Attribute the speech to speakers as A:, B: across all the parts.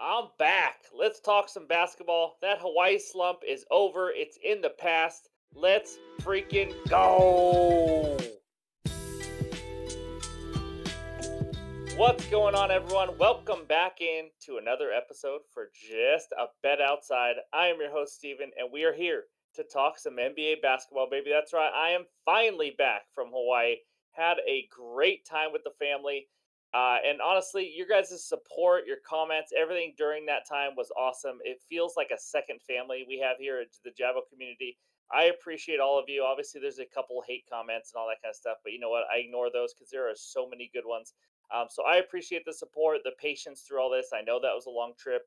A: I'm back. Let's talk some basketball. That Hawaii slump is over. It's in the past. Let's freaking go. What's going on, everyone? Welcome back in to another episode for Just a Bet Outside. I am your host, Steven, and we are here to talk some NBA basketball, baby. That's right. I am finally back from Hawaii. Had a great time with the family. And honestly, your guys' support, your comments, everything during that time was awesome. It feels like a second family we have here at the Jabo community. I appreciate all of you. Obviously, there's a couple hate comments and all that kind of stuff, but you know what? I ignore those because there are so many good ones. So I appreciate the support, the patience through all this. I know that was a long trip,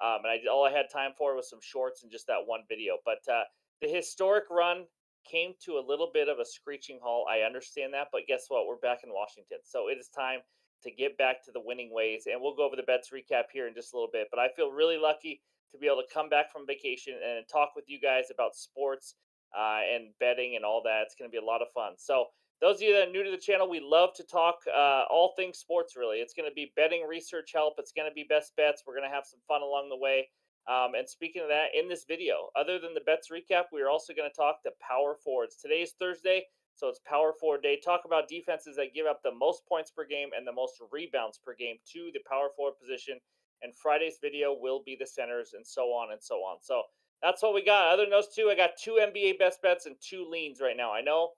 A: all I had time for was some shorts and just that one video. But the historic run came to a little bit of a screeching halt. I understand that, but guess what? We're back in Washington, so it is time to get back to the winning ways. And we'll go over the bets recap here in just a little bit. But I feel really lucky to be able to come back from vacation and talk with you guys about sports and betting and all that. It's going to be a lot of fun. So those of you that are new to the channel, we love to talk all things sports, really. It's going to be betting research help. It's going to be best bets. We're going to have some fun along the way. And speaking of that, in this video, other than the bets recap, we are also going to talk the power forwards. Today is Thursday, so it's power forward day. Talk about defenses that give up the most points per game and the most rebounds per game to the power forward position. And Friday's video will be the centers and so on and so on. So that's what we got. Other than those two, I got two NBA best bets and two leans right now. I know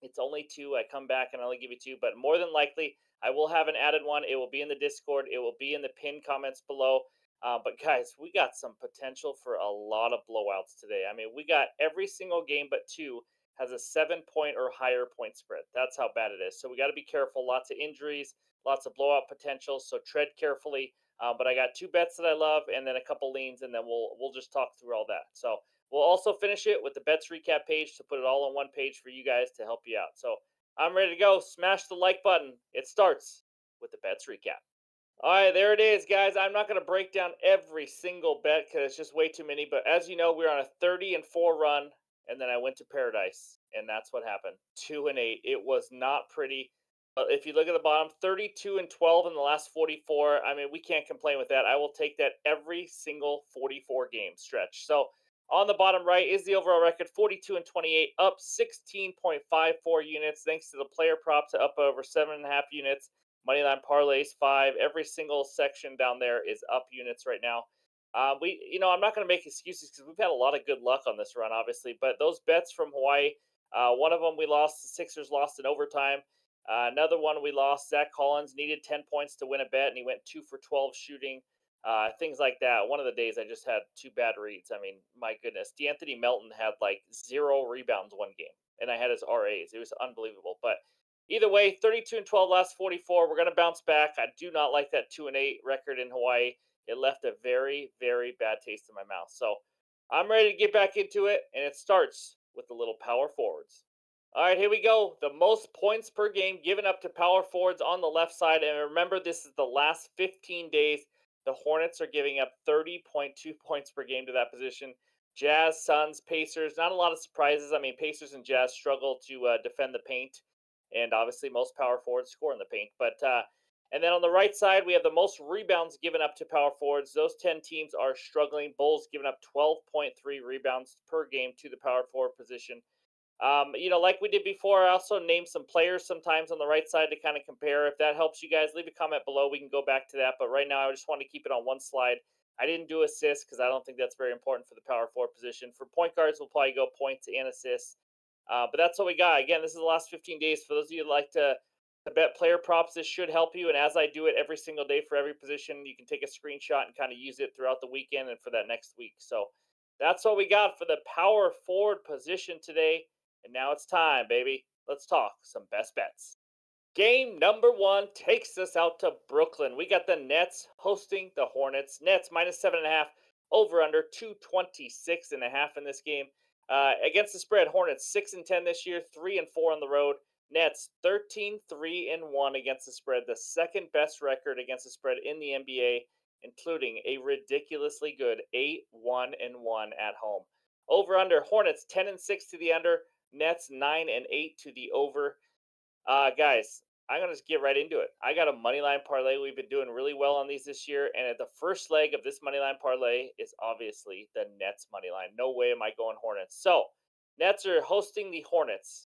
A: it's only two. I come back and I only give you two, but more than likely, I will have an added one. It will be in the Discord. It will be in the pinned comments below. But guys, we got some potential for a lot of blowouts today. I mean, we got every single game but two has a 7 point or higher point spread. That's how bad it is. So we got to be careful. Lots of injuries, lots of blowout potential. So tread carefully. But I got two bets that I love, and then a couple leans, and then we'll just talk through all that. So we'll also finish it with the bets recap page to put it all on one page for you guys to help you out. So I'm ready to go. Smash the like button. It starts with the bets recap. All right, there it is, guys. I'm not going to break down every single bet because it's just way too many. But as you know, we're on a 30-4 run, and then I went to paradise, and that's what happened. 2-8. It was not pretty. But if you look at the bottom, 32-12 in the last 44. I mean, we can't complain with that. I will take that every single 44 game stretch. So on the bottom right is the overall record, 42-28, up 16.54 units, thanks to the player props up over 7.5 units. Moneyline parlays 5. Every single section down there is up units right now. I'm not going to make excuses because we've had a lot of good luck on this run, obviously. But those bets from Hawaii, one of them we lost. The Sixers lost in overtime. Another one we lost. Zach Collins needed 10 points to win a bet, and he went 2 for 12 shooting. Things like that. One of the days I just had two bad reads. I mean, my goodness. D'Anthony Melton had like 0 rebounds one game, and I had his RAs. It was unbelievable. But either way, 32-12 last 44. We're going to bounce back. I do not like that 2-8 record in Hawaii. It left a very, very bad taste in my mouth. So I'm ready to get back into it, and it starts with the little power forwards. All right, here we go. The most points per game given up to power forwards on the left side. And remember, this is the last 15 days. The Hornets are giving up 30.2 points per game to that position. Jazz, Suns, Pacers, not a lot of surprises. I mean, Pacers and Jazz struggle to defend the paint, and obviously most power forwards score in the paint. And then on the right side, we have the most rebounds given up to power forwards. Those 10 teams are struggling. Bulls giving up 12.3 rebounds per game to the power forward position. Like we did before, I also named some players sometimes on the right side to kind of compare. If that helps you guys, leave a comment below. We can go back to that. But right now, I just want to keep it on one slide. I didn't do assists because I don't think that's very important for the power forward position. For point guards, we'll probably go points and assists. But that's what we got. Again, this is the last 15 days. For those of you that like to bet player props, this should help you. And as I do it every single day for every position, you can take a screenshot and kind of use it throughout the weekend and for that next week. So that's what we got for the power forward position today. And now it's time, baby. Let's talk some best bets. Game number one takes us out to Brooklyn. We got the Nets hosting the Hornets. Nets minus 7.5, over under 226.5 in this game. Against the spread, Hornets 6-10 this year, 3-4 on the road. Nets 13-3-1 against the spread, the second best record against the spread in the NBA, including a ridiculously good 8-1-1 at home. Over under, Hornets 10-6 to the under. Nets 9-8 to the over. Guys, I'm gonna just get right into it. I got a money line parlay. We've been doing really well on these this year, and at the first leg of this money line parlay is obviously the Nets money line. No way am I going Hornets. So Nets are hosting the Hornets.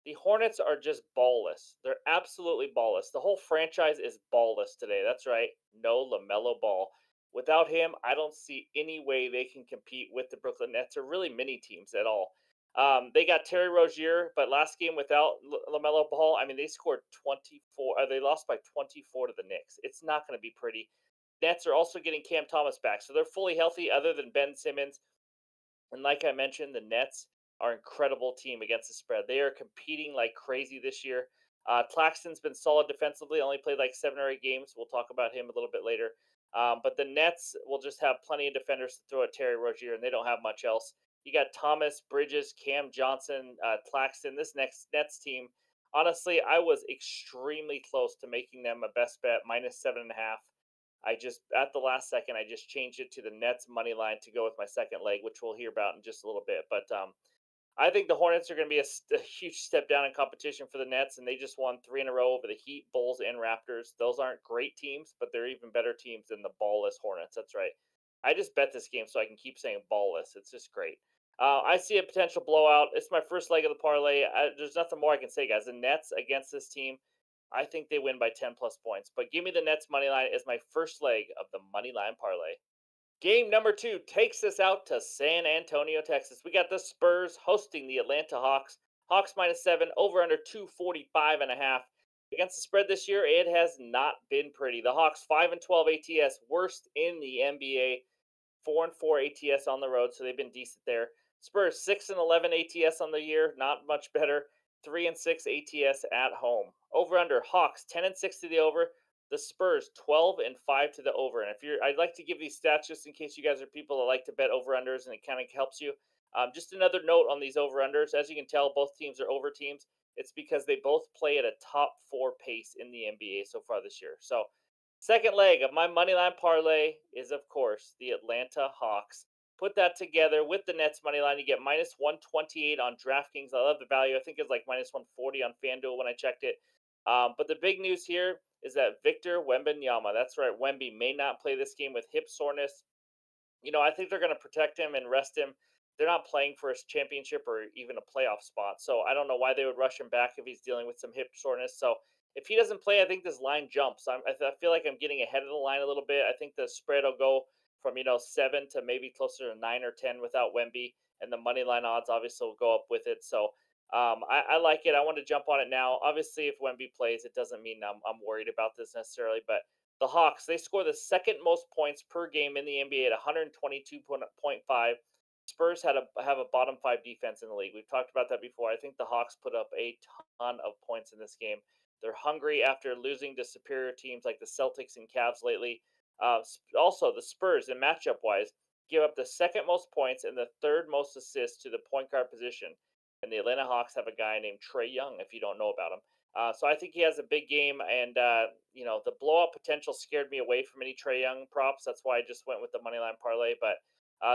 A: The Hornets are just ballless. They're absolutely ballless. The whole franchise is ballless today. That's right. No LaMelo Ball. Without him, I don't see any way they can compete with the Brooklyn Nets or really many teams at all. They got Terry Rozier, but last game without LaMelo Ball, I mean, they scored 24. They lost by 24 to the Knicks. It's not going to be pretty. Nets are also getting Cam Thomas back, so they're fully healthy other than Ben Simmons. And like I mentioned, the Nets are an incredible team against the spread. They are competing like crazy this year. Claxton's been solid defensively, only played like 7 or 8 games. We'll talk about him a little bit later. But the Nets will just have plenty of defenders to throw at Terry Rozier, and they don't have much else. You got Thomas, Bridges, Cam Johnson, Claxton. This next Nets team, honestly, I was extremely close to making them a best bet, -7.5. I just at the last second I just changed it to the Nets money line to go with my second leg, which we'll hear about in just a little bit. But I think the Hornets are going to be a huge step down in competition for the Nets, and they just won 3 in a row over the Heat, Bulls, and Raptors. Those aren't great teams, but they're even better teams than the ballless Hornets. That's right. I just bet this game so I can keep saying ballless. It's just great. I see a potential blowout. It's my first leg of the parlay. There's nothing more I can say, guys. The Nets against this team, I think they win by 10 plus points. But give me the Nets money line as my first leg of the money line parlay. Game number two takes us out to San Antonio, Texas. We got the Spurs hosting the Atlanta Hawks. Hawks -7, over under 245.5. Against the spread this year, it has not been pretty. The Hawks 5-12 ATS, worst in the NBA. 4-4 ATS on the road, so they've been decent there. Spurs 6-11 ATS on the year, not much better. 3-6 ATS at home. Over under Hawks 10-6 to the over. The Spurs 12-5 to the over. And if you're, I'd like to give these stats just in case you guys are people that like to bet over unders and it kind of helps you. Just another note on these over unders. As you can tell, both teams are over teams. It's because they both play at a top 4 pace in the NBA so far this year. So second leg of my moneyline parlay is, of course, the Atlanta Hawks. Put that together with the Nets money line, you get -128 on DraftKings. I love the value. I think it's like -140 on FanDuel when I checked it. But the big news here is that Victor Wembanyama, that's right, Wemby may not play this game with hip soreness. I think they're going to protect him and rest him. They're not playing for a championship or even a playoff spot. So I don't know why they would rush him back if he's dealing with some hip soreness. So if he doesn't play, I think this line jumps. I feel like I'm getting ahead of the line a little bit. I think the spread will go from 7 to maybe closer to 9 or 10 without Wemby, and the money line odds obviously will go up with it. So I like it. I want to jump on it now. Obviously, if Wemby plays, it doesn't mean I'm worried about this necessarily, but the Hawks, they score the second most points per game in the NBA at 122.5. Spurs have a bottom 5 defense in the league. We've talked about that before. I think the Hawks put up a ton of points in this game. They're hungry after losing to superior teams like the Celtics and Cavs lately. Also, the Spurs, in matchup wise, give up the second most points and the third most assists to the point guard position. And the Atlanta Hawks have a guy named Trae Young, if you don't know about him. So I think he has a big game, and the blowout potential scared me away from any Trae Young props. That's why I just went with the money line parlay. But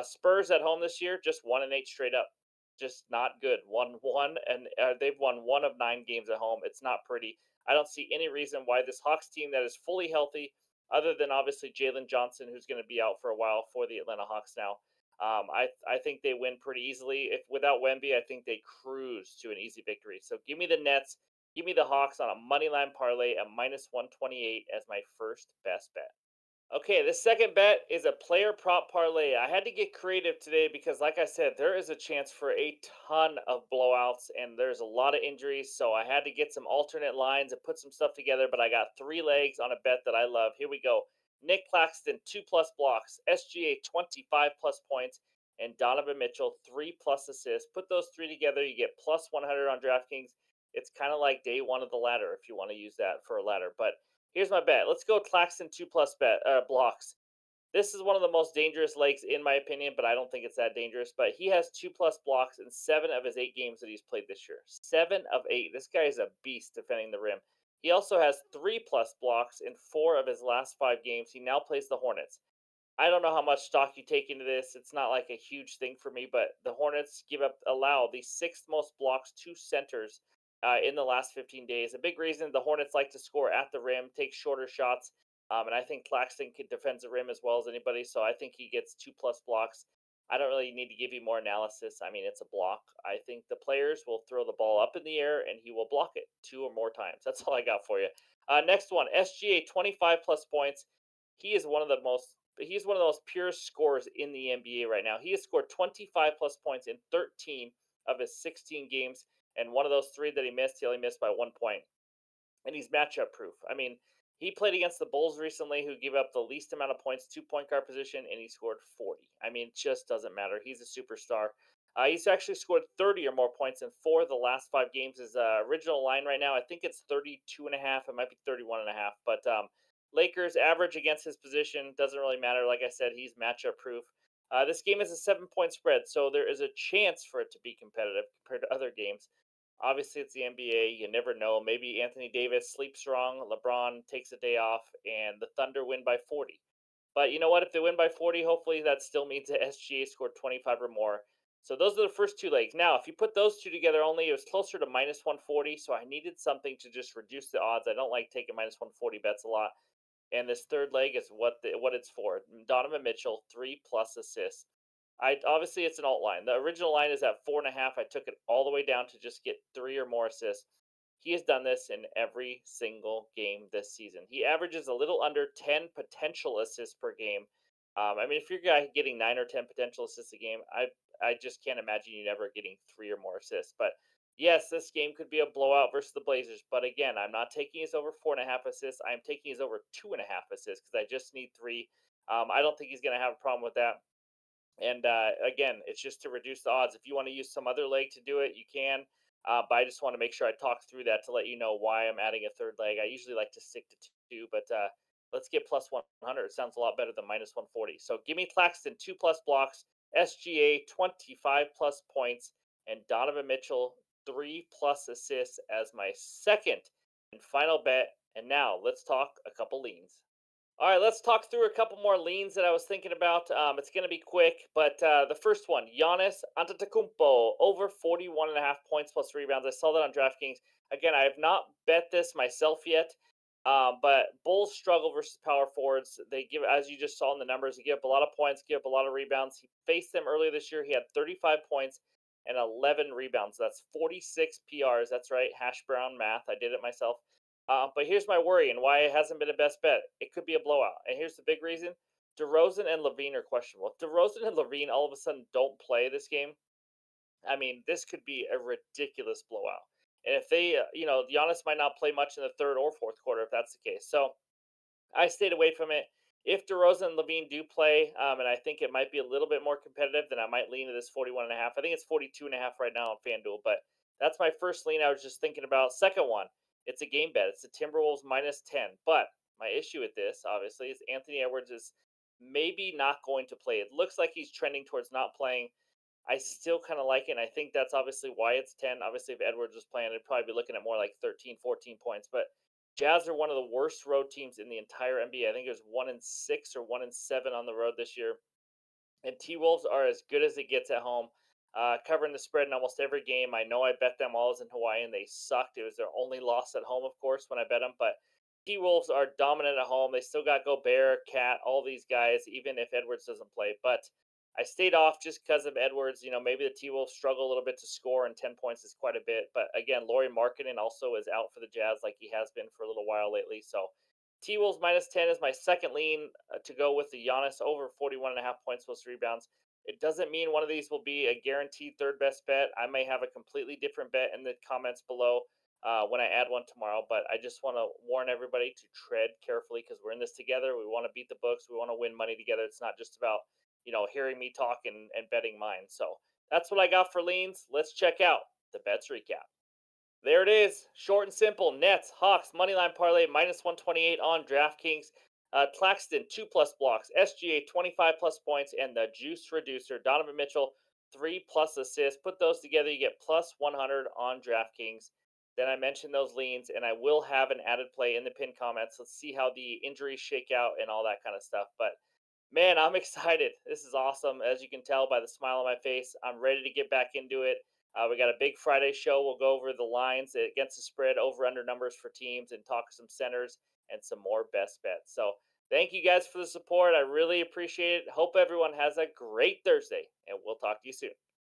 A: Spurs at home this year, just 1-8 straight up, just not good. 1-1, and they've won 1 of 9 games at home. It's not pretty. I don't see any reason why this Hawks team that is fully healthy, other than obviously Jalen Johnson, who's going to be out for a while for the Atlanta Hawks now. I think they win pretty easily. If without Wemby, I think they cruise to an easy victory. So give me the Nets. Give me the Hawks on a money line parlay at -128 as my first best bet. Okay, the second bet is a player prop parlay. I had to get creative today because, like I said, there is a chance for a ton of blowouts and there's a lot of injuries. So I had to get some alternate lines and put some stuff together. But I got 3 legs on a bet that I love. Here we go. Nick Claxton, 2+ blocks, SGA, 25+ points, and Donovan Mitchell, 3+ assists. Put those three together, you get +100 on DraftKings. It's kind of like day one of the ladder if you want to use that for a ladder. But here's my bet. Let's go Claxton 2+ blocks. This is one of the most dangerous legs in my opinion, but I don't think it's that dangerous. But he has 2+ blocks in 7 of his 8 games that he's played this year. 7 of 8. This guy is a beast defending the rim. He also has 3+ blocks in 4 of his last 5 games. He now plays the Hornets. I don't know how much stock you take into this. It's not like a huge thing for me, but the Hornets allow the 6th most blocks to centers in the last 15 days. A big reason the Hornets like to score at the rim, take shorter shots, and I think Claxton can defend the rim as well as anybody. So I think he gets 2+ blocks. I don't really need to give you more analysis. I mean, it's a block. I think the players will throw the ball up in the air and he will block it two or more times. That's all I got for you. Next one, SGA 25 plus points. He is one of the most he's one of the most pure scorers in the NBA right now. He has scored 25 plus points in 13 of his 16 games, and one of those three that he missed, he only missed by 1 point. And he's matchup proof. I mean, he played against the Bulls recently, who gave up the least amount of points to point guard position, and he scored 40. I mean, it just doesn't matter. He's a superstar. He's actually scored 30 or more points in 4 of the last 5 games. His original line right now, I think it's 32 and a half. It might be 31 and a half. But Lakers average against his position doesn't really matter. Like I said, he's matchup proof. This game is a 7 point spread, so there is a chance for it to be competitive compared to other games. Obviously, it's the NBA. You never know. Maybe Anthony Davis sleeps wrong, LeBron takes a day off, and the Thunder win by 40. But you know what? If they win by 40, hopefully that still means that SGA scored 25 or more. So those are the first two legs. Now, if you put those two together only, it was closer to minus 140. So I needed something to just reduce the odds. I don't like taking minus 140 bets a lot. And this third leg is what it's for. Donovan Mitchell, 3+ assists. I obviously it's an alt line. The original line is at 4.5. I took it all the way down to just get 3 or more assists. He has done this in every single game this season. He averages a little under 10 potential assists per game. I mean, if you're a guy getting 9 or 10 potential assists a game, I just can't imagine you never getting 3 or more assists. But yes, this game could be a blowout versus the Blazers. But again, I'm not taking his over 4.5 assists. I'm taking his over 2.5 assists because I just need three. I don't think he's going to have a problem with that. And again, it's just to reduce the odds. If you want to use some other leg to do it, you can. But I just want to make sure I talk through that to let you know why I'm adding a third leg. I usually like to stick to two, but let's get plus 100. It sounds a lot better than minus 140. So give me Claxton 2+ blocks, SGA 25 plus points, and Donovan Mitchell 3+ assists as my second and final bet. And now let's talk a couple leans. All right, let's talk through a couple more leans that I was thinking about. It's going to be quick, but the first one, Giannis Antetokounmpo, over 41.5 points plus rebounds. I saw that on DraftKings. Again, I have not bet this myself yet, but Bulls struggle versus power forwards. They give, as you just saw in the numbers, they give up a lot of points, give up a lot of rebounds. He faced them earlier this year. He had 35 points and 11 rebounds. That's 46 PRs. That's right, hash brown math. I did it myself. But here's my worry and why it hasn't been a best bet. It could be a blowout. And here's the big reason. DeRozan and Levine are questionable. If DeRozan and Levine all of a sudden don't play this game, I mean, this could be a ridiculous blowout. And if they, Giannis might not play much in the third or fourth quarter if that's the case. So I stayed away from it. If DeRozan and Levine do play, and I think it might be a little bit more competitive, then I might lean to this 41.5. I think it's 42.5 right now on FanDuel, but that's my first lean I was just thinking about. Second one, it's a game bet. It's the Timberwolves minus 10. But my issue with this, obviously, is Anthony Edwards is maybe not going to play. It looks like he's trending towards not playing. I still kind of like it, and I think that's obviously why it's 10. Obviously, if Edwards was playing, I'd probably be looking at more like 13, 14 points. But Jazz are one of the worst road teams in the entire NBA. I think it was 1-6 or 1-7 on the road this year. And T Wolves are as good as it gets at home, covering the spread in almost every game. I know I bet them all as in Hawaii, and they sucked. It was their only loss at home, of course, when I bet them. But T Wolves are dominant at home. They still got Gobert, Cat, all these guys, even if Edwards doesn't play. But I stayed off just because of Edwards. Maybe the T Wolves struggle a little bit to score, and 10 points is quite a bit. But again, Laurie Markkinen also is out for the Jazz like he has been for a little while lately. So T Wolves minus 10 is my second lean to go with the Giannis over 41.5 points plus rebounds. It doesn't mean one of these will be a guaranteed third best bet. I may have a completely different bet in the comments below when I add one tomorrow, but I just want to warn everybody to tread carefully because we're in this together. We want to beat the books. We want to win money together. It's not just about, hearing me talk and betting mine. So that's what I got for leans. Let's check out the bets recap. There it is. Short and simple. Nets, Hawks, Moneyline Parlay, minus 128 on DraftKings. Claxton, 2+ blocks. SGA, 25 plus points. And the juice reducer, Donovan Mitchell, 3+ assists. Put those together, you get plus 100 on DraftKings. Then I mentioned those leans, and I will have an added play in the pinned comments. Let's see how the injuries shake out and all that kind of stuff. But man, I'm excited. This is awesome. As you can tell by the smile on my face, I'm ready to get back into it. We got a big Friday show. We'll go over the lines against the spread, over under numbers for teams, and talk some centers and some more best bets. So thank you guys for the support. I really appreciate it. Hope everyone has a great Thursday, and we'll talk to you soon.